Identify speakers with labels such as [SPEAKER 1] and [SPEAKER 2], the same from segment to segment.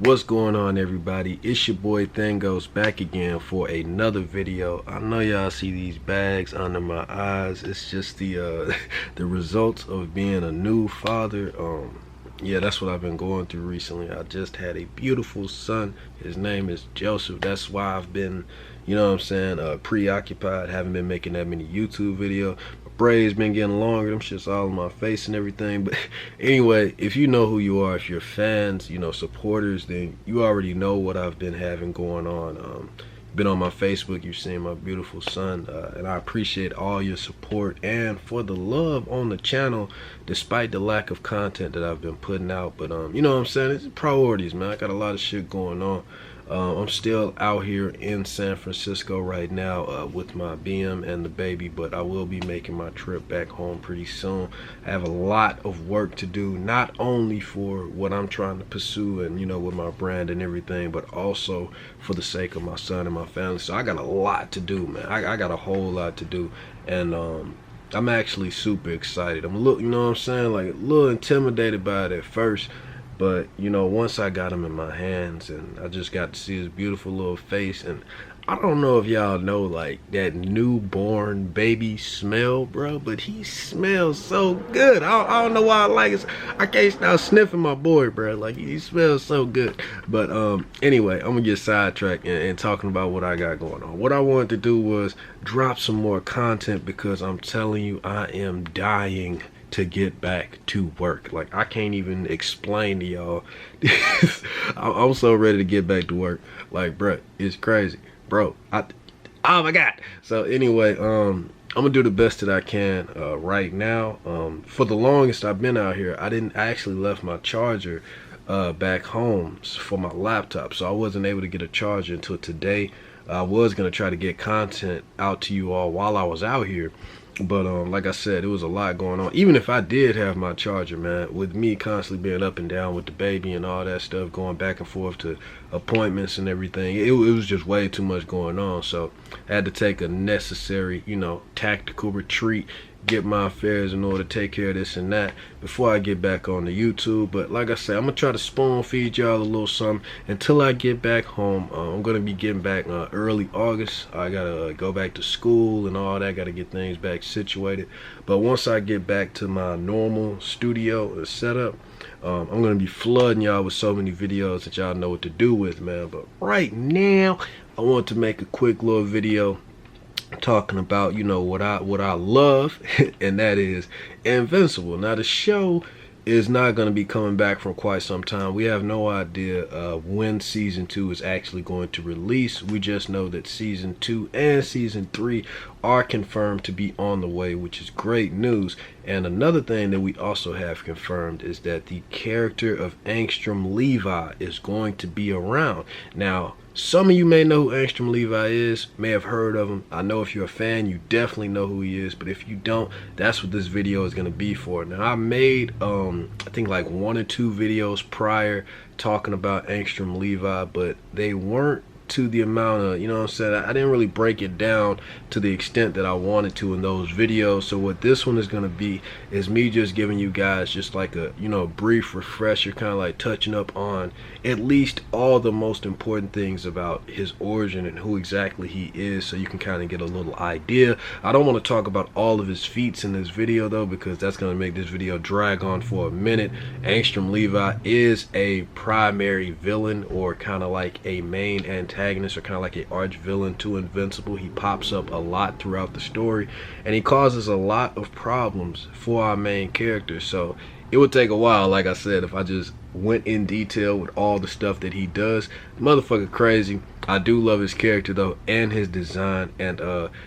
[SPEAKER 1] What's going on, everybody? It's your boy Thangos back again for another video. I know y'all see these bags under my eyes. It's just the the results of being a new father. Yeah, that's what I've been going through recently. I just had a beautiful son. His name is Joseph. That's why I've been, you know what I'm saying, preoccupied. Haven't been making that many YouTube videos. My braids been getting longer. Them shit's all in my face and everything. But anyway, if you know who you are, if you're fans, you know, supporters, then you already know what I've been having going on. Been on my Facebook, you've seen my beautiful son, and I appreciate all your support and for the love on the channel despite the lack of content that I've been putting out. But you know what I'm saying, it's priorities, man. I got a lot of shit going on. I'm still out here in San Francisco right now with my BM and the baby, but I will be making my trip back home pretty soon. I have a lot of work to do, not only for what I'm trying to pursue and, you know, with my brand and everything, but also for the sake of my son and my family. So I got a lot to do, man. I got a whole lot to do, and I'm actually super excited. I'm a little, you know what I'm saying, like a little intimidated by it at first. But, you know, once I got him in my hands and I just got to see his beautiful little face, and I don't know if y'all know, like, that newborn baby smell, bro, but he smells so good. I don't know why I like it. I can't stop sniffing my boy, bro. Like, he smells so good. But anyway, I'm gonna get sidetracked and talking about what I got going on. What I wanted to do was drop some more content because I'm telling you, I am dying to get back to work. Like, I can't even explain to y'all. I'm so ready to get back to work. Like, bro, it's crazy, bro. Oh my god. So anyway, I'm gonna do the best that I can right now. For the longest I've been out here, I actually left my charger back home for my laptop, so I wasn't able to get a charger until today. I was gonna try to get content out to you all while I was out here, but like I said, it was a lot going on. Even if I did have my charger, man, with me constantly being up and down with the baby and all that stuff, going back and forth to appointments and everything, it was just way too much going on. So I had to take a necessary, you know, tactical retreat, get my affairs in order, to take care of this and that before I get back on the YouTube. But like I said, I'm gonna try to spoon feed y'all a little something until I get back home. I'm gonna be getting back early August. I gotta go back to school and all that, gotta get things back situated. But once I get back to my normal studio setup, I'm gonna be flooding y'all with so many videos that y'all know what to do with, man. But right now, I want to make a quick little video talking about, you know, what I love, and that is Invincible. Now, the show is not going to be coming back for quite some time. We have no idea when season 2 is actually going to release. We just know that season 2 and season 3 are confirmed to be on the way, which is great news. And another thing that we also have confirmed is that the character of Angstrom Levy is going to be around. Now, some of you may know who Angstrom Levy is, may have heard of him. I know if you're a fan, you definitely know who he is. But if you don't, that's what this video is going to be for. Now, I made, I think, like 1 or 2 videos prior talking about Angstrom Levy, but they weren't to the amount of, you know what I'm saying, I didn't really break it down to the extent that I wanted to in those videos. So what this one is going to be is me just giving you guys just like a, you know, brief refresher, kind of like touching up on at least all the most important things about his origin and who exactly he is, so you can kind of get a little idea. I don't want to talk about all of his feats in this video though, because that's going to make this video drag on for a minute. Angstrom Levy is a primary villain, or kind of like a main antagonist, or kind of like a arch villain to Invincible. He pops up a lot throughout the story, and he causes a lot of problems for our main character. So it would take a while, like I said, if I just went in detail with all the stuff that he does. The motherfucker crazy. I do love his character though, and his design. And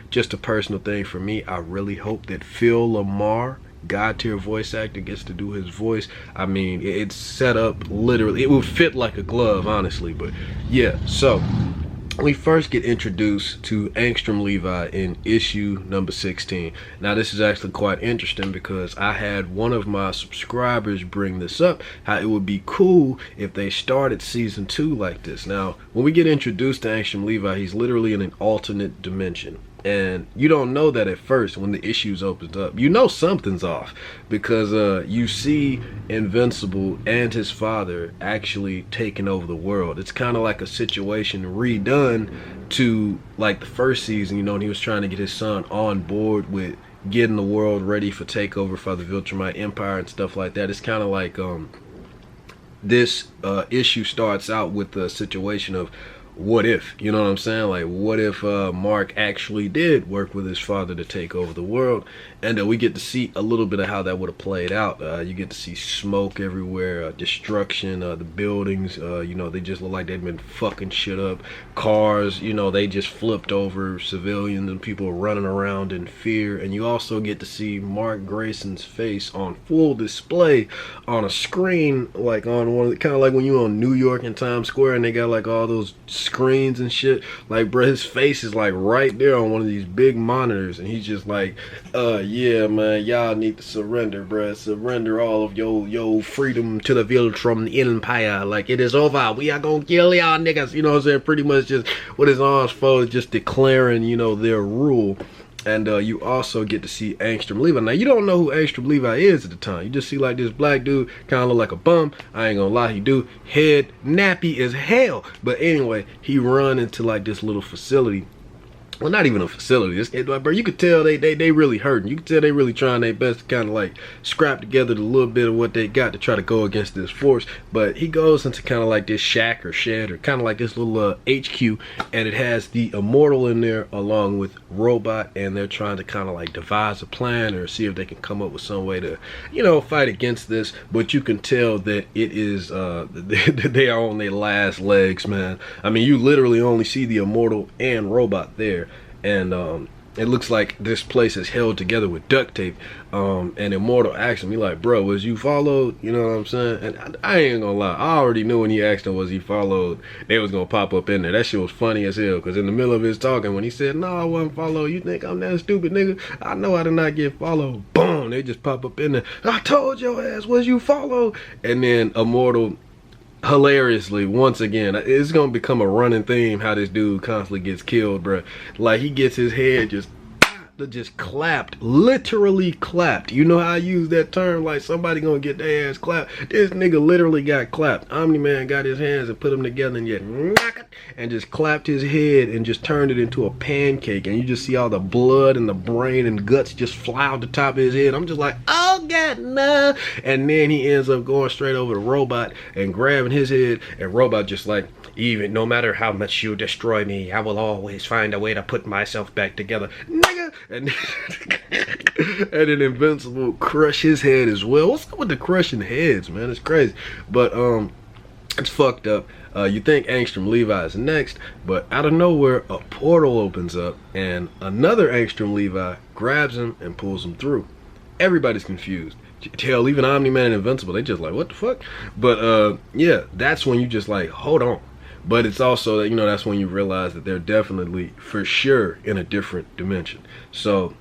[SPEAKER 1] just a personal thing for me, I really hope that Phil Lamar, God tier voice actor, gets to do his voice. I mean, it's set up literally, it would fit like a glove, honestly. But yeah, so we first get introduced to Angstrom Levy in issue number 16. Now, this is actually quite interesting because I had one of my subscribers bring this up, how it would be cool if they started season 2 like this. Now, when we get introduced to Angstrom Levy, he's literally in an alternate dimension. And you don't know that at first when the issues opens up. You know something's off because you see Invincible and his father actually taking over the world. It's kind of like a situation redone to like the first season, you know, and he was trying to get his son on board with getting the world ready for takeover for the Viltrumite Empire and stuff like that. It's kind of like this issue starts out with the situation of what if, you know what I'm saying? Like, what if Mark actually did work with his father to take over the world? And we get to see a little bit of how that would have played out. You get to see smoke everywhere, destruction, the buildings, you know, they just look like they've been fucking shit up. Cars, you know, they just flipped over, civilians and people running around in fear. And you also get to see Mark Grayson's face on full display on a screen, like on one of the, kind of like when you on New York in Times Square and they got like all those screens and shit. Like, bro, his face is like right there on one of these big monitors, and he's just like, yeah, man, y'all need to surrender, bro. Surrender all of your freedom to the Viltrum Empire. Like, it is over. We are gonna kill y'all niggas. You know what I'm saying? Pretty much just with his arms folded, just declaring, you know, their rule. And you also get to see Angstrom Levy. Now, you don't know who Angstrom Levy is at the time. You just see like this black dude, kind of look like a bum. I ain't gonna lie, he do. Head nappy as hell. But anyway, he run into like this little facility. Well, not even a facility. It's like, bro, you could tell they really hurting. You could tell they really trying their best to kind of like scrap together the little bit of what they got to try to go against this force. But he goes into kind of like this shack or shed or kind of like this little HQ, and it has the Immortal in there along with Robot, and they're trying to kind of like devise a plan or see if they can come up with some way to, you know, fight against this. But you can tell that it is they are on their last legs, man. I mean, you literally only see the Immortal and Robot there. And it looks like this place is held together with duct tape. And Immortal asked him, he like, bro, was you followed? You know what I'm saying? And I ain't gonna lie, I already knew when he asked him was he followed, they was gonna pop up in there. That shit was funny as hell, because in the middle of his talking, when he said, no, I wasn't followed, you think I'm that stupid, nigga? I know I did not get followed. Boom, they just pop up in there. I told your ass, was you followed? And then Immortal, hilariously, once again, it's gonna become a running theme how this dude constantly gets killed, bro. Like, he gets his head just clapped, literally clapped. You know how I use that term, like somebody gonna get their ass clapped. This nigga literally got clapped. Omni-Man got his hands and put them together and just knock it, and just clapped his head and just turned it into a pancake, and you just see all the blood and the brain and guts just fly out the top of his head. I'm just like, oh god, no. And then he ends up going straight over to Robot and grabbing his head, and Robot just like, even no matter how much you destroy me, I will always find a way to put myself back together, nigga. And then Invincible crush his head as well. What's up with the crushing heads, man? It's crazy. But it's fucked up. You think Angstrom Levy is next, but out of nowhere a portal opens up and another Angstrom Levy grabs him and pulls him through. Everybody's confused. Hell, even Omni-Man and Invincible, they just like, what the fuck? But yeah, that's when you just like, hold on. But it's also that, you know, that's when you realize that they're definitely, for sure, in a different dimension. So,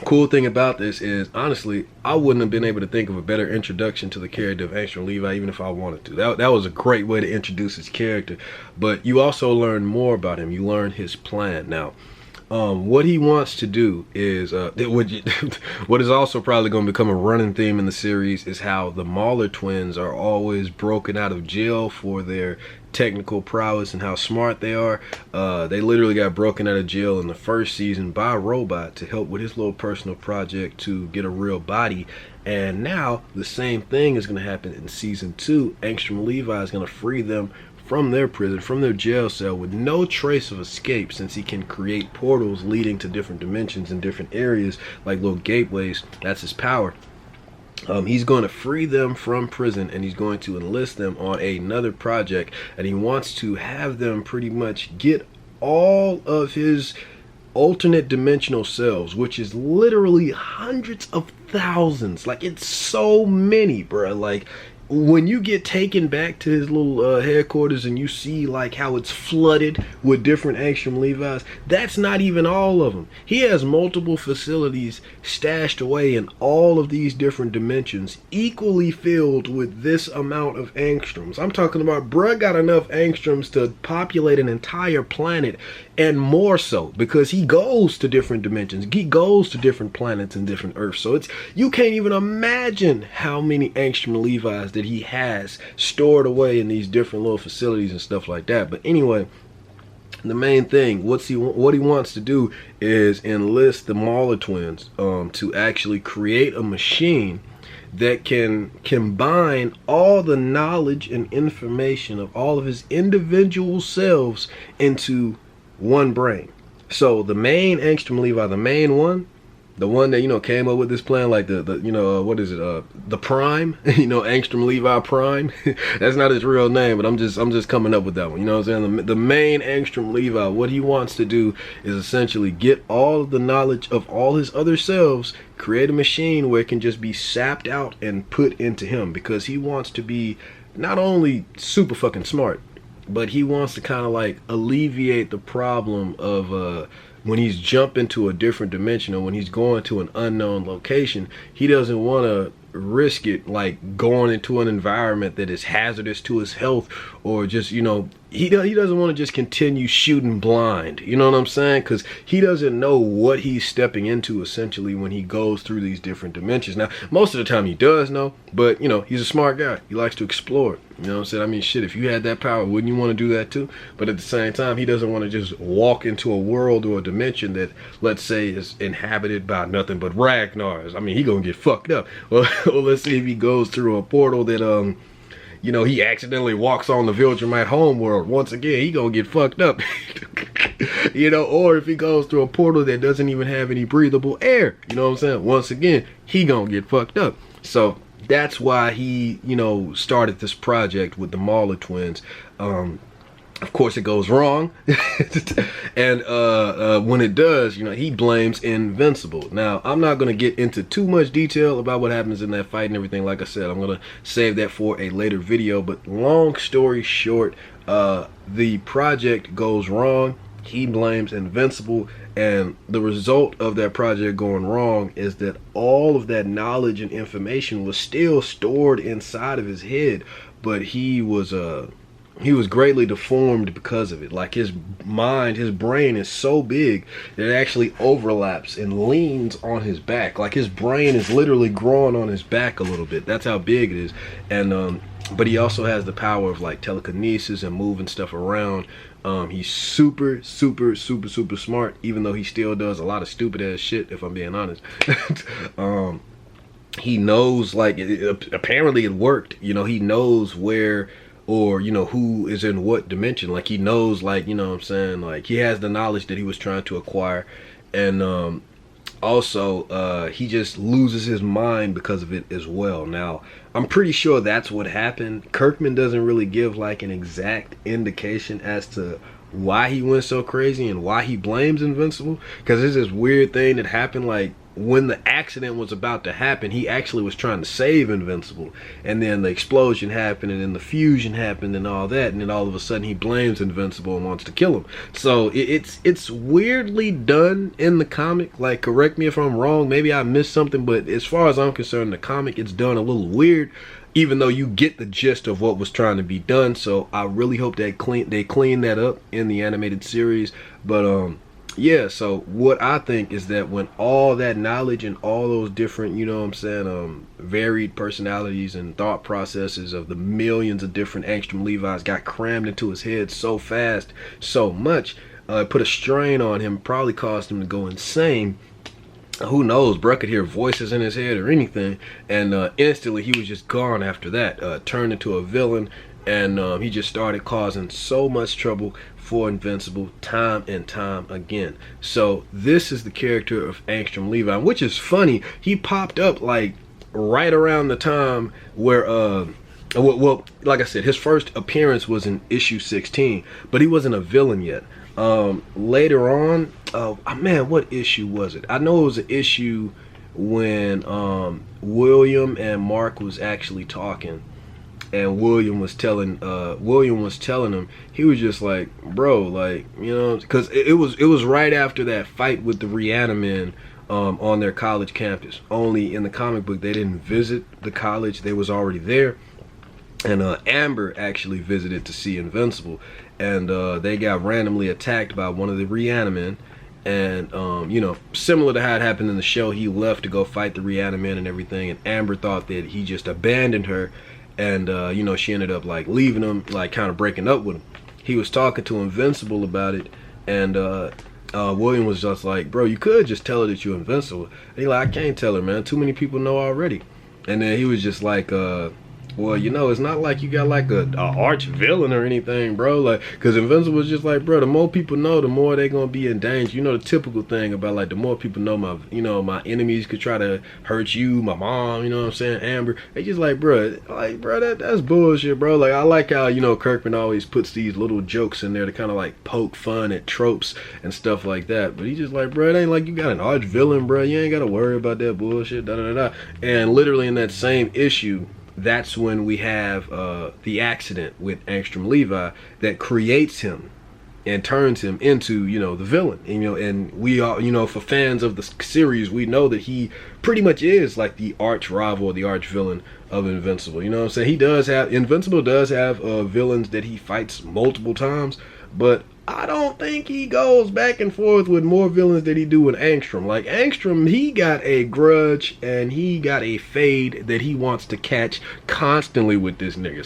[SPEAKER 1] cool thing about this is, honestly, I wouldn't have been able to think of a better introduction to the character of Angstrom Levy, even if I wanted to. That was a great way to introduce his character. But you also learn more about him. You learn his plan. Now, what he wants to do is, what is also probably going to become a running theme in the series is how the Mauler twins are always broken out of jail for their technical prowess and how smart they are. They literally got broken out of jail in the first season by Robot to help with his little personal project to get a real body. And now the same thing is going to happen in season 2. Angstrom Levy is going to free them from their prison, from their jail cell, with no trace of escape, since he can create portals leading to different dimensions and different areas, like little gateways. That's his power. He's going to free them from prison, and he's going to enlist them on another project, and he wants to have them pretty much get all of his alternate dimensional selves, which is literally hundreds of thousands. Like, it's so many, bro. Like, when you get taken back to his little headquarters and you see like how it's flooded with different Angstrom Levi's, that's not even all of them. He has multiple facilities stashed away in all of these different dimensions, equally filled with this amount of angstroms. I'm talking about bruh got enough angstroms to populate an entire planet, and more so because he goes to different dimensions. He goes to different planets and different Earths. So it's, you can't even imagine how many Angstrom Levi's that he has stored away in these different little facilities and stuff like that. But anyway, the main thing, what he wants to do is enlist the Mauler twins to actually create a machine that can combine all the knowledge and information of all of his individual selves into one brain. So the main Angstrom Levi, the main one, the one that, you know, came up with this plan, like the you know, what is it, the Prime, you know, Angstrom Levi Prime. That's not his real name, but I'm just coming up with that one, you know what I'm saying? The main Angstrom Levi, what he wants to do is essentially get all of the knowledge of all his other selves, create a machine where it can just be sapped out and put into him, because he wants to be not only super fucking smart, but he wants to kind of like alleviate the problem of when he's jumping to a different dimension, or when he's going to an unknown location, he doesn't want to risk it like going into an environment that is hazardous to his health, or just, you know, he doesn't want to just continue shooting blind, you know what I'm saying? Because he doesn't know what he's stepping into essentially when he goes through these different dimensions. Now most of the time he does know, but you know, he's a smart guy, he likes to explore, you know what I'm saying? I mean, shit, if you had that power, wouldn't you want to do that too? But at the same time, he doesn't want to just walk into a world or a dimension that, let's say, is inhabited by nothing but Ragnars. I mean, he gonna get fucked up. Well, let's see if he goes through a portal that you know, he accidentally walks on the Viltrumite homeworld. Once again, he gonna get fucked up. You know, or if he goes through a portal that doesn't even have any breathable air, you know what I'm saying? Once again, he gonna get fucked up. So that's why he, you know, started this project with the Mauler twins. Of course, it goes wrong. And when it does, you know, he blames Invincible. Now, I'm not going to get into too much detail about what happens in that fight and everything. Like I said, I'm going to save that for a later video. But long story short, the project goes wrong. He blames Invincible. And the result of that project going wrong is that all of that knowledge and information was still stored inside of his head. But he was greatly deformed because of it. Like his mind, his brain is so big that it actually overlaps and leans on his back. Like his brain is literally growing on his back a little bit. That's how big it is. And but he also has the power of like telekinesis and moving stuff around. He's super smart, even though he still does a lot of stupid ass shit, if I'm being honest. He knows, like, apparently it worked. You know, he knows where, or, you know, who is in what dimension. Like, he knows, like, you know what I'm saying? Like, he has the knowledge that he was trying to acquire. And also, he just loses his mind because of it as well. Now, I'm pretty sure that's what happened. Kirkman doesn't really give, like, an exact indication as to why he went so crazy and why he blames Invincible. Because there's this weird thing that happened, like, when the accident was about to happen, he actually was trying to save Invincible, and then the explosion happened, and then the fusion happened and all that, and then all of a sudden he blames Invincible and wants to kill him. So it's weirdly done in the comic. Like, correct me if I'm wrong, maybe I missed something, but as far as I'm concerned, the comic, it's done a little weird, even though you get the gist of what was trying to be done. So I really hope they clean that up in the animated series. But yeah, so what I think is that when all that knowledge and all those different, you know what I'm saying, varied personalities and thought processes of the millions of different Angstrom Levi's got crammed into his head so fast, so much, it put a strain on him, probably caused him to go insane. Who knows, bro could hear voices in his head or anything, and instantly he was just gone after that, turned into a villain, and he just started causing so much trouble for Invincible time and time again. So this is the character of Angstrom Levy, which is funny. He popped up like right around the time where well, like I said, his first appearance was in issue 16, but he wasn't a villain yet. Later on, man, what issue was it? I know it was an issue when William and Mark was actually talking, and William was telling him, he was just like, bro, like, you know, because it was right after that fight with the Reanimen on their college campus. Only in the comic book they didn't visit the college, they was already there. And Amber actually visited to see Invincible, and they got randomly attacked by one of the Reanimen. And you know, similar to how it happened in the show, he left to go fight the Reanimen and everything, and Amber thought that he just abandoned her, and you know, she ended up like leaving him, like kind of breaking up with him. He was talking to Invincible about it, and William was just like, bro, you could just tell her that you're Invincible. And he like, I can't tell her, man, too many people know already. And then he was just like, well, you know, it's not like you got like a arch villain or anything, bro. Like, because Invincible was just like, bro, the more people know, the more they're gonna be in danger. You know, the typical thing about like the more people know, my enemies could try to hurt you, my mom, you know what I'm saying, Amber. They just like, bro, that's bullshit, bro. Like, I like how, you know, Kirkman always puts these little jokes in there to kind of like poke fun at tropes and stuff like that. But he's just like, bro, it ain't like you got an arch villain, bro. You ain't gotta worry about that bullshit, da da da da. And literally in that same issue, that's when we have the accident with Angstrom Levy that creates him and turns him into, you know, the villain. And, you know, and we are, you know, for fans of the series, we know that he pretty much is like the arch rival or the arch villain of Invincible. You know what I'm saying? Invincible does have villains that he fights multiple times, but I don't think he goes back and forth with more villains than he do with Angstrom. Like, Angstrom, he got a grudge and he got a fade that he wants to catch constantly with this nigga.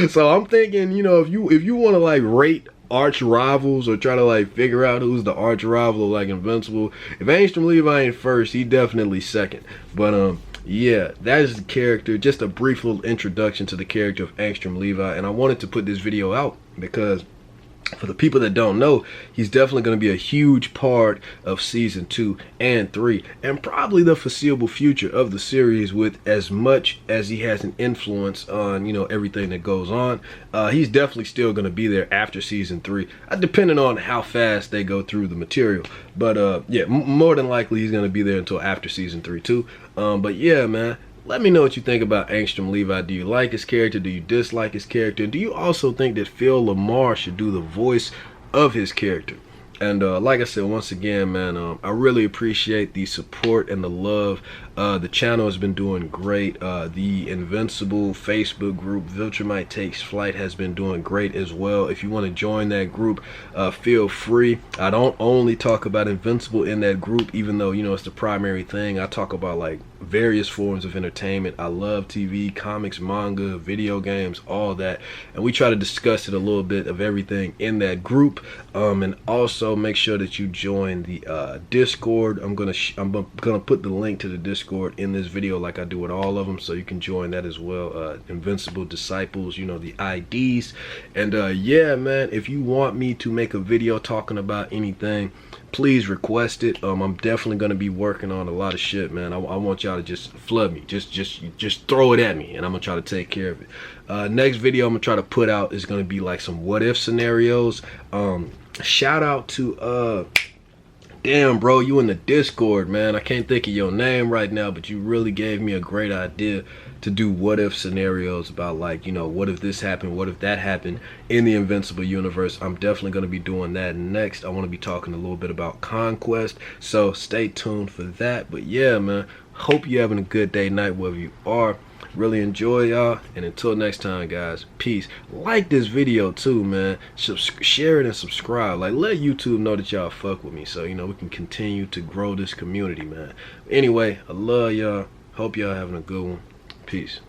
[SPEAKER 1] So I'm thinking, you know, if you want to like rate arch rivals or try to like figure out who's the arch rival of like Invincible, if Angstrom Levy ain't first, he definitely second. But yeah, that is the character. Just a brief little introduction to the character of Angstrom Levy, and I wanted to put this video out because for the people that don't know, he's definitely going to be a huge part of season 2 and 3, and probably the foreseeable future of the series, with as much as he has an influence on, you know, everything that goes on. He's definitely still going to be there after season 3, depending on how fast they go through the material. But yeah, more than likely he's going to be there until after season 3 too. But yeah, man, let me know what you think about Angstrom Levy. Do you like his character? Do you dislike his character? And do you also think that Phil LaMarr should do the voice of his character? And like I said, once again, man, I really appreciate the support and the love. The channel has been doing great. The Invincible Facebook group, Viltrumite Takes Flight, has been doing great as well. If you want to join that group, feel free. I don't only talk about Invincible in that group, even though, you know, it's the primary thing. I talk about like various forms of entertainment. I love TV, comics, manga, video games, all that. And we try to discuss it a little bit of everything in that group. And also make sure that you join the Discord. I'm gonna put the link to the Discord in this video, like I do with all of them, so you can join that as well. Invincible Disciples, you know, the IDs. And yeah, man, if you want me to make a video talking about anything, please request it. I'm definitely gonna be working on a lot of shit, man. I want y'all to just flood me, just throw it at me, and I'm gonna try to take care of it. Next video I'm gonna try to put out is gonna be like some what if scenarios. Shout out to damn, bro, you in the Discord, man. I can't think of your name right now, but you really gave me a great idea to do what if scenarios about, like, you know, what if this happened, what if that happened in the Invincible universe. I'm definitely going to be doing that next. I want to be talking a little bit about Conquest, so stay tuned for that. But yeah, man, hope you're having a good day, night, wherever you are. Really enjoy y'all, and until next time, guys, peace. Like this video too, man. Share it and subscribe. Like, let YouTube know that y'all fuck with me, so, you know, we can continue to grow this community, man. Anyway, I love y'all. Hope y'all having a good one. Peace.